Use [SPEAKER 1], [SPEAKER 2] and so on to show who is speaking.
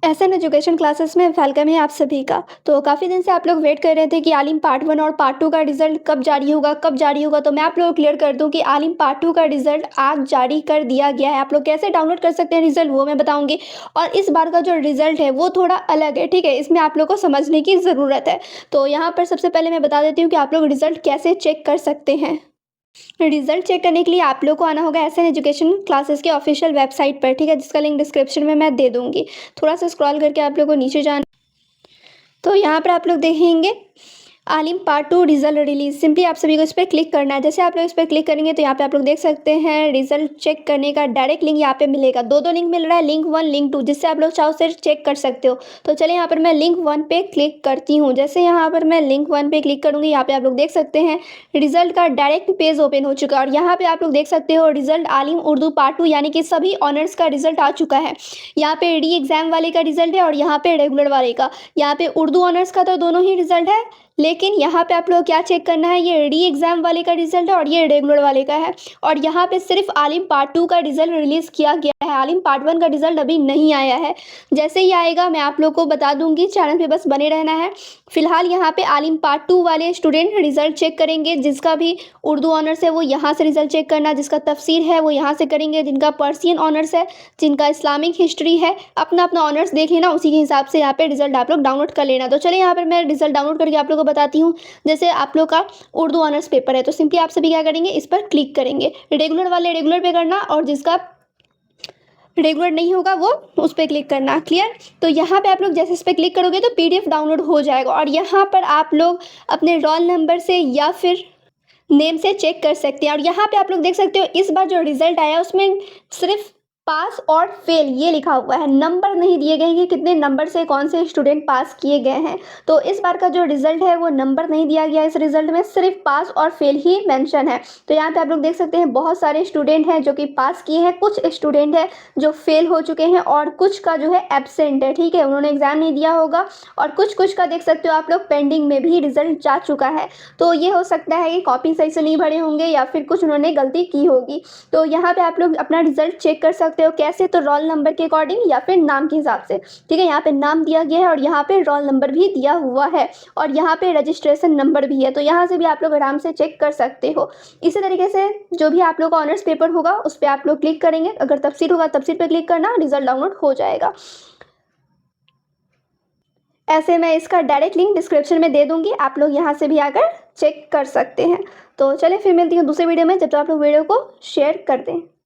[SPEAKER 1] SN education classes में welcome है आप सभी का। तो काफ़ी दिन से आप लोग वेट कर रहे थे कि आलिम पार्ट 1 और पार्ट 2 का रिज़ल्ट कब जारी होगा, कब जारी होगा। तो मैं आप लोगों को क्लियर कर दूं कि आलिम पार्ट 2 का रिज़ल्ट आज जारी कर दिया गया है। आप लोग कैसे डाउनलोड कर सकते हैं रिज़ल्ट वो मैं बताऊंगी। और इस बार का जो रिज़ल्ट है वो थोड़ा अलग है, ठीक है। इसमें आप लोग को समझने की ज़रूरत है। तो यहाँ पर सबसे पहले मैं बता देती हूँ कि आप लोग रिज़ल्ट कैसे चेक कर सकते हैं। रिजल्ट चेक करने के लिए आप लोग को आना होगा एसएन एजुकेशन क्लासेस के ऑफिशियल वेबसाइट पर, ठीक है, जिसका लिंक डिस्क्रिप्शन में मैं दे दूंगी। थोड़ा सा स्क्रॉल करके आप लोग को नीचे जाना। तो यहाँ पर आप लोग देखेंगे आलिम पार्ट 2 रिजल्ट रिलीज। सिंपली आप सभी को इस पर क्लिक करना है। जैसे आप लोग इस पर क्लिक करेंगे तो यहाँ पे आप लोग देख सकते हैं रिजल्ट चेक करने का डायरेक्ट लिंक यहाँ पे मिलेगा। दो लिंक मिल रहा है, लिंक 1 लिंक 2, जिससे आप लोग चाहो से चेक कर सकते हो। तो चलिए यहाँ पर मैं लिंक 1 पे क्लिक करती हूँ। जैसे यहाँ पर मैं लिंक 1 पे क्लिक करूँगी, यहाँ पे आप लोग देख सकते हैं रिजल्ट का डायरेक्ट पेज ओपन हो चुका है। और यहाँ पे आप लोग देख सकते हो रिजल्ट आलिम उर्दू पार्ट 2 यानी कि सभी ऑनर्स का रिजल्ट आ चुका है। यहाँ पे री एग्जाम वाले का रिजल्ट है और यहाँ पे रेगुलर वाले का। यहाँ पे उर्दू ऑनर्स का तो दोनों ही रिजल्ट है, लेकिन यहाँ पे आप लोग क्या चेक करना है, ये री एग्जाम वाले का रिजल्ट है और ये रेगुलर वाले का है। और यहाँ पे सिर्फ आलिम पार्ट 2 का रिजल्ट रिलीज किया गया है। आलिम पार्ट 1 का रिजल्ट अभी नहीं आया है। जैसे ही आएगा मैं आप लोग को बता दूंगी, चैनल पे बस बने रहना है। फिलहाल यहाँ पे आलिम पार्ट 2 वाले स्टूडेंट रिजल्ट चेक करेंगे। जिसका भी उर्दू ऑनर्स है वो यहाँ से रिजल्ट चेक करना, जिसका तफसीर है वो यहाँ से करेंगे, जिनका पर्सियन ऑनर्स है, जिनका इस्लामिक हिस्ट्री है, अपना अपना ऑनर्स देख लेना। उसी के हिसाब से यहाँ पे रिजल्ट आप लोग डाउनलोड कर लेना। तो चलिए यहाँ पर मैं रिजल्ट डाउनलोड करके आप लोग को बताती हूँ। जैसे आप लोग का उर्दू ऑनर्स पेपर है तो सिंपली आप सभी क्या करेंगे, इस पर क्लिक करेंगे। रेगुलर वाले रेगुलर पे करना और जिसका रेगुलर नहीं होगा वो उस पर क्लिक करना। क्लियर। तो यहाँ पे आप लोग जैसे इस पर क्लिक करोगे तो पीडीएफ डाउनलोड हो जाएगा। और यहाँ पर आप लोग अपने रोल नंबर से या फिर नेम से चेक कर सकते हैं। और यहाँ पे आप लोग देख सकते हो इस बार जो रिजल्ट आया उसमें सिर्फ पास और फेल ये लिखा हुआ है, नंबर नहीं दिए गए कि कितने नंबर से कौन से स्टूडेंट पास किए गए हैं। तो इस बार का जो रिजल्ट है वो नंबर नहीं दिया गया, इस रिजल्ट में सिर्फ पास और फेल ही मेंशन है। तो यहाँ पे आप लोग देख सकते हैं बहुत सारे स्टूडेंट हैं जो कि पास किए हैं, कुछ स्टूडेंट हैं जो फेल हो चुके हैं और कुछ का जो है एब्सेंट है, ठीक है, उन्होंने एग्जाम नहीं दिया होगा। और कुछ का देख सकते हो आप लोग पेंडिंग में भी रिजल्ट जा चुका है। तो ये हो सकता है कि कॉपी सही से नहीं भरे होंगे या फिर कुछ उन्होंने गलती की होगी। तो यहाँ पे आप लोग अपना रिजल्ट चेक कर सकते हो। कैसे? तो रोल नंबर के अकॉर्डिंग या फिर नाम के हिसाब से, ठीक है। यहाँ पे नाम दिया गया है और यहाँ पे रोल नंबर भी दिया हुआ है और यहाँ पे रजिस्ट्रेशन नंबर भी है। तो यहाँ से भी आप लोग आराम से चेक कर सकते हो। इसी तरीके से जो भी आप लोग का ऑनर्स पेपर होगा उस पर आप लोग क्लिक करेंगे। अगर तफसीर होगा तफसीर पे क्लिक करना, रिजल्ट डाउनलोड हो जाएगा। ऐसे मैं इसका डायरेक्ट लिंक डिस्क्रिप्शन में दे दूंगी, आप लोग यहाँ से भी आकर चेक कर सकते हैं। तो चलिए फिर मिलती हूँ दूसरे वीडियो में, जब तक आप लोग वीडियो को शेयर कर दें।